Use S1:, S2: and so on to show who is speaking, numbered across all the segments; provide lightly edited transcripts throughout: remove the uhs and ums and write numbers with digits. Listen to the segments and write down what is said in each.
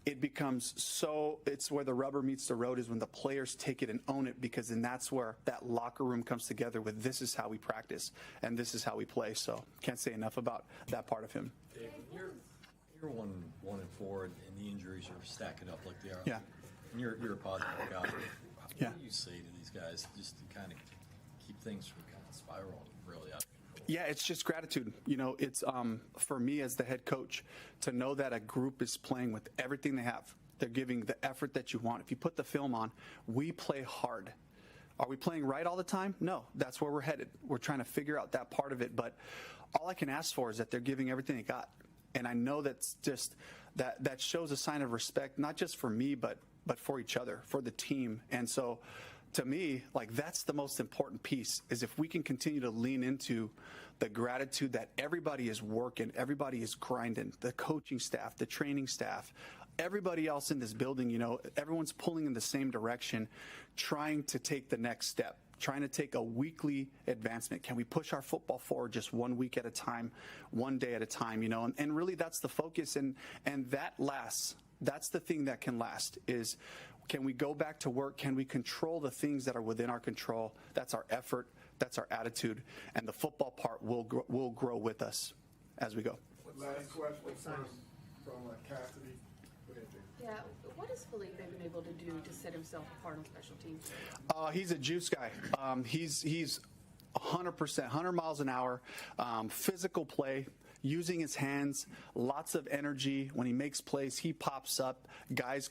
S1: it becomes it's where the rubber meets the road is when the players take it and own it, because then that's where that locker room comes together with this is how we practice and this is how we play. So can't say enough about that part of him.
S2: Dave, you're 1-4 and the injuries are stacking up like they are.
S1: Yeah.
S2: And you're a positive guy. What
S1: Yeah.
S2: do you say to these guys just to kind of keep things from kind of spiraling really out of control?
S1: Yeah, it's just gratitude. It's for me as the head coach to know that a group is playing with everything they have. They're giving the effort that you want. If you put the film on, we play hard. Are we playing right all the time? No, that's where we're headed. We're trying to figure out that part of it. But all I can ask for is that they're giving everything they got. And I know that's just that shows a sign of respect, not just for me, but for each other, for the team. And so to me, like, that's the most important piece, is if we can continue to lean into the gratitude that everybody is working, everybody is grinding, the coaching staff, the training staff, everybody else in this building, everyone's pulling in the same direction, trying to take the next step, trying to take a weekly advancement. Can we push our football forward just 1 week at a time, 1 day at a time, and really that's the focus, and that lasts. That's the thing that can last, is can we go back to work? Can we control the things that are within our control? That's our effort. That's our attitude. And the football part will grow with us as we go.
S3: Last question from Cassidy.
S4: Yeah, what has Felipe been able to do to set himself apart on special teams?
S1: He's a juice guy. He's 100%, 100 miles an hour, physical play, using his hands, lots of energy. When he makes plays, he pops up. Guys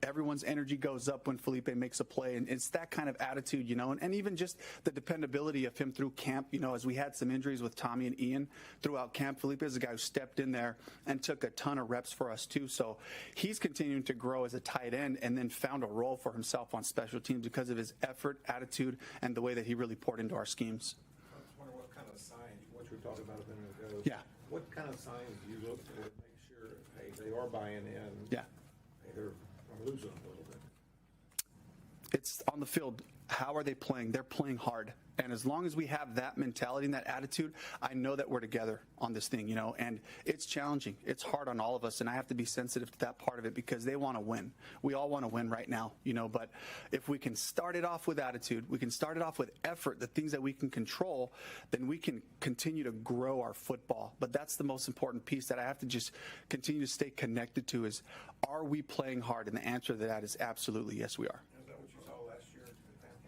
S1: everyone's energy goes up when Felipe makes a play, and it's that kind of attitude, and even just the dependability of him through camp, as we had some injuries with Tommy and Ian throughout camp. Felipe is a guy who stepped in there and took a ton of reps for us too. So he's continuing to grow as a tight end, and then found a role for himself on special teams because of his effort, attitude, and the way that he really poured into our schemes.
S3: I was wondering what kind of signs, what you were talking about a minute ago.
S1: Yeah.
S3: What kind of signs do you look for to make sure, hey, they are buying in?
S1: Yeah.
S3: Hey, they're losing a little bit.
S1: It's on the field. How are they playing? They're playing hard. And as long as we have that mentality and that attitude, I know that we're together on this thing, and it's challenging. It's hard on all of us, and I have to be sensitive to that part of it because they want to win. We all want to win right now, but if we can start it off with attitude, we can start it off with effort, the things that we can control, then we can continue to grow our football. But that's the most important piece that I have to just continue to stay connected to is, are we playing hard? And the answer to that is absolutely yes, we are.
S3: Is that what you saw last year at camp?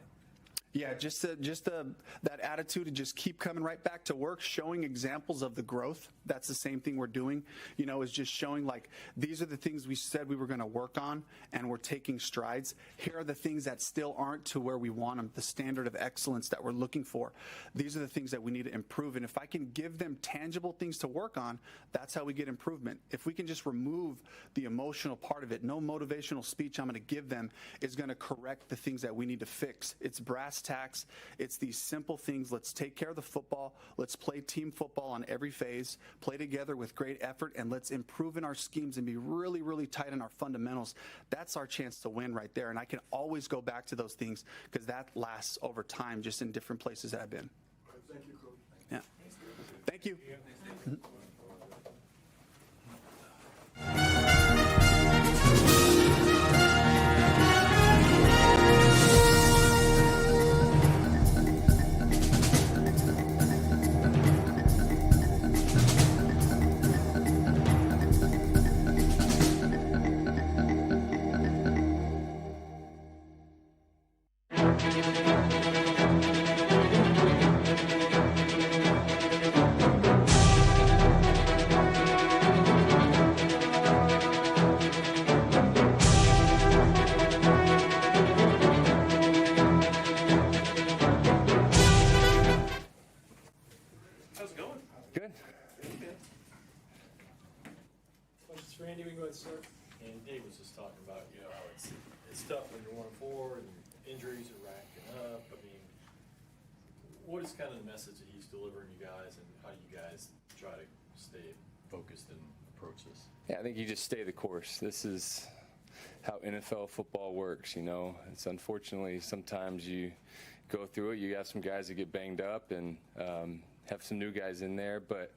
S1: Yeah, just that attitude to just keep coming right back to work, showing examples of the growth. That's the same thing we're doing, is just showing, like, these are the things we said we were going to work on, and we're taking strides. Here are the things that still aren't to where we want them, the standard of excellence that we're looking for. These are the things that we need to improve, and if I can give them tangible things to work on, that's how we get improvement. If we can just remove the emotional part of it, no motivational speech I'm going to give them is going to correct the things that we need to fix. It's brass tacks. It's these simple things. Let's take care of the football. Let's play team football on every phase, play together with great effort, and let's improve in our schemes and be really, really tight in our fundamentals. That's our chance to win right there. And I can always go back to those things because that lasts over time, just in different places that I've been.
S3: Thank you, Coach.
S1: Yeah. Thank you. Mhm.
S5: How's it going?
S1: Good.
S5: Questions for Andy? We can go ahead and start. And Dave was just talking about, how it's tough when you're 1-4 and injuries are racking up. I mean, what is kind of the message that he's delivering you guys, and how do you guys try to stay focused and approach this?
S6: Yeah, I think you just stay the course. This is how NFL football works, It's unfortunately sometimes you go through it. You have some guys that get banged up and have some new guys in there. But,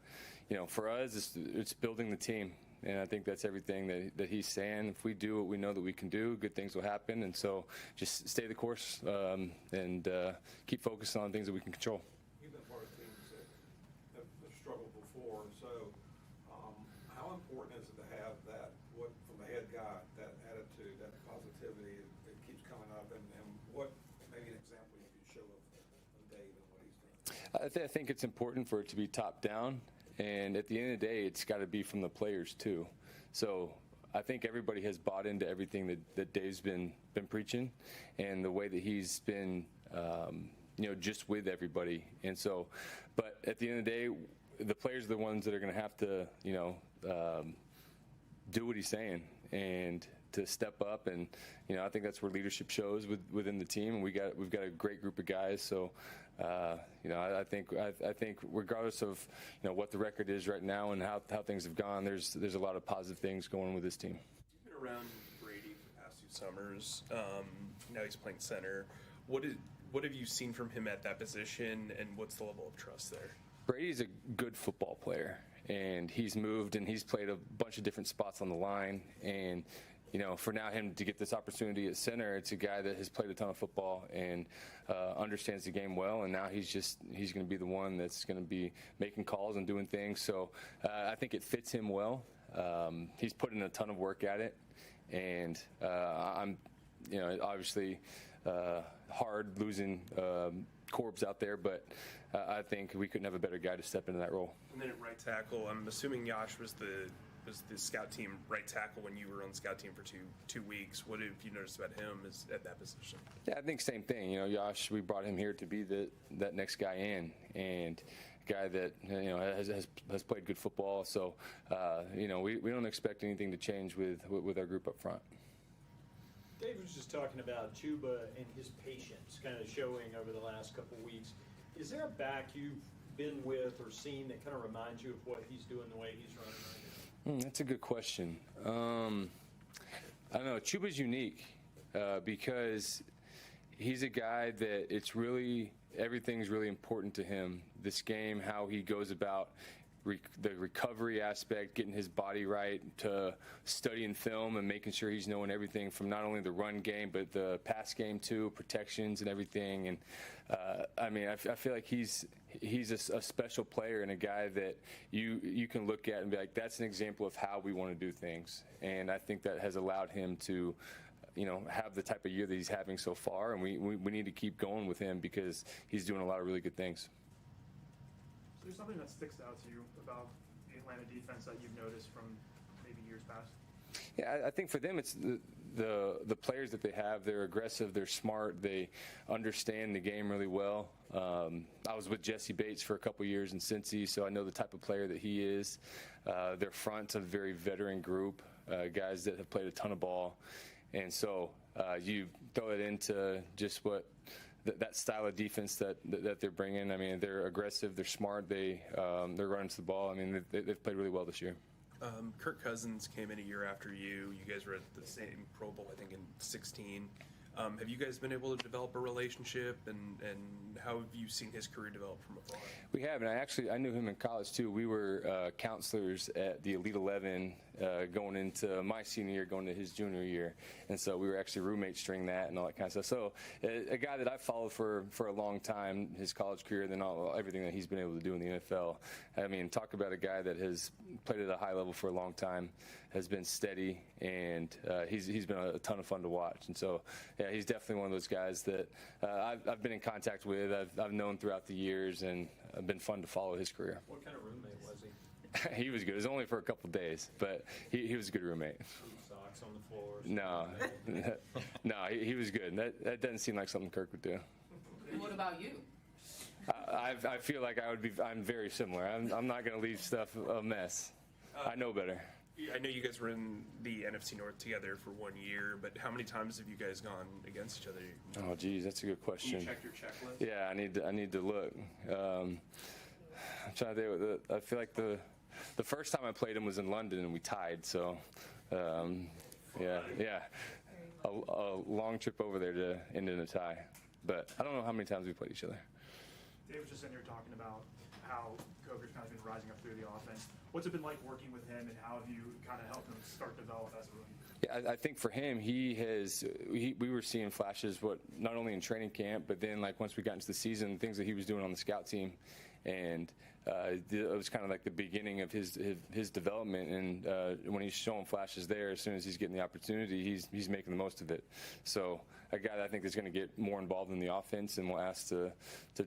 S6: for us, it's building the team. And I think that's everything that he's saying. If we do what we know that we can do, good things will happen. And so just stay the course and keep focusing on things that we can control.
S3: You've been part of teams that have struggled before, so how important is it to have that, what from the head guy, that attitude, that positivity that keeps coming up, and what maybe an example you can show of Dave and what he's doing?
S6: I think it's important for it to be top down, and at the end of the day, it's got to be from the players too. So I think everybody has bought into everything that Dave's been preaching, and the way that he's been, just with everybody. And so, but at the end of the day, the players are the ones that are going to have to, do what he's saying and to step up. And I think that's where leadership shows within the team. And we've got a great group of guys. So I think regardless of what the record is right now and how things have gone, there's a lot of positive things going with this team.
S7: You've been around Brady for the past 2 summers. Now he's playing center. What have you seen from him at that position, and what's the level of trust there?
S6: Brady's a good football player, and he's moved and he's played a bunch of different spots on the line. And for now him to get this opportunity at center, it's a guy that has played a ton of football and understands the game well. And now he's going to be the one that's going to be making calls and doing things. So I think it fits him well. He's put in a ton of work at it, and I'm, obviously hard losing Corbs out there, but I think we couldn't have a better guy to step into that role.
S7: And then at right tackle, I'm assuming Yash was the scout team right tackle when you were on the scout team for two weeks. What have you noticed about him at that position?
S6: Yeah, I think same thing. Yash, we brought him here to be that next guy in, and a guy that has played good football. So we don't expect anything to change with our group up front.
S5: Dave was just talking about Chuba and his patience kind of showing over the last couple of weeks. Is there a back you've been with or seen that kind of reminds you of what he's doing, the way he's running right now?
S6: That's a good question. I don't know. Chuba's unique because he's a guy that everything's really important to him. This game, how he goes about the recovery aspect, getting his body right, to studying film and making sure he's knowing everything from not only the run game but the pass game too, protections and everything. And I feel like he's a special player and a guy that you can look at and be like, that's an example of how we want to do things. And I think that has allowed him to have the type of year that he's having so far, and we need to keep going with him because he's doing a lot of really good things.
S8: Is there something that sticks out to you about the Atlanta defense that you've noticed from maybe years past?
S6: Yeah, I think for them it's the players that they have. They're aggressive, they're smart, they understand the game really well. I was with Jesse Bates for a couple years in Cincy, so I know the type of player that he is. Their front's a very veteran group, guys that have played a ton of ball. And so you throw it into just what that style of defense that they're bringing. I mean, they're aggressive, they're smart, they're running to the ball. I mean, they've played really well this year.
S7: Kirk Cousins came in a year after you. You guys were at the same Pro Bowl, I think, in 2016. Have you guys been able to develop a relationship, and how have you seen his career develop from afar?
S6: We have, and I knew him in college too. We were counselors at the Elite 11 going into my senior year, going to his junior year, and so we were actually roommates during that and all that kind of stuff. So a guy that I've followed for a long time, his college career, then everything that he's been able to do in the NFL. I mean, talk about a guy that has played at a high level for a long time, has been steady, and he's been a ton of fun to watch. And so, yeah, he's definitely one of those guys that I've been in contact with. I've known throughout the years, and it's been fun to follow his career.
S5: What kind of roommate was he?
S6: He was good. It was only for a couple of days, but he was a good roommate.
S5: Socks on the floor?
S6: No, he was good. That doesn't seem like something Kirk would do.
S4: What about you?
S6: I feel like I'm very similar. I'm not going to leave stuff a mess. I know better.
S7: I know you guys were in the NFC North together for 1 year, but how many times have you guys gone against each other?
S6: Oh, geez, that's a good question.
S7: Can you check your checklist?
S6: Yeah, I need to look. I'm trying to think. I feel like the first time I played him was in London and we tied. So, yeah, a long trip over there to end in a tie. But I don't know how many times we played each other.
S8: Dave was just sitting here talking about how Coker's kind of been rising up through the offense. What's it been like working with him, and how have you kind of helped him start develop as a rookie?
S6: Yeah, I think for him, we were seeing flashes, not only in training camp, but then like once we got into the season, things that he was doing on the scout team, and it was kind of like the beginning of his development. And when he's showing flashes there, as soon as he's getting the opportunity, he's making the most of it. So a guy that I think is going to get more involved in the offense and will ask to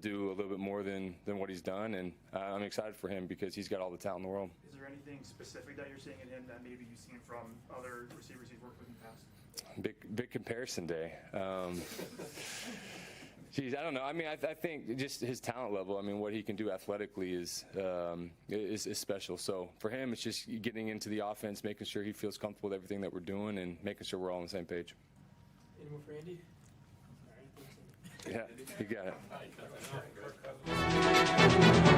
S6: do a little bit more than what he's done. And I'm excited for him because he's got all the talent in the world.
S8: Is there anything specific that you're seeing in him that maybe you've seen from other receivers he's worked with in the past?
S6: Big comparison day. Geez, I don't know. I mean, I think just his talent level. I mean, what he can do athletically is special. So for him, it's just getting into the offense, making sure he feels comfortable with everything that we're doing, and making sure we're all on the same page.
S5: Any more for Andy?
S6: Yeah, you got it.
S5: All right,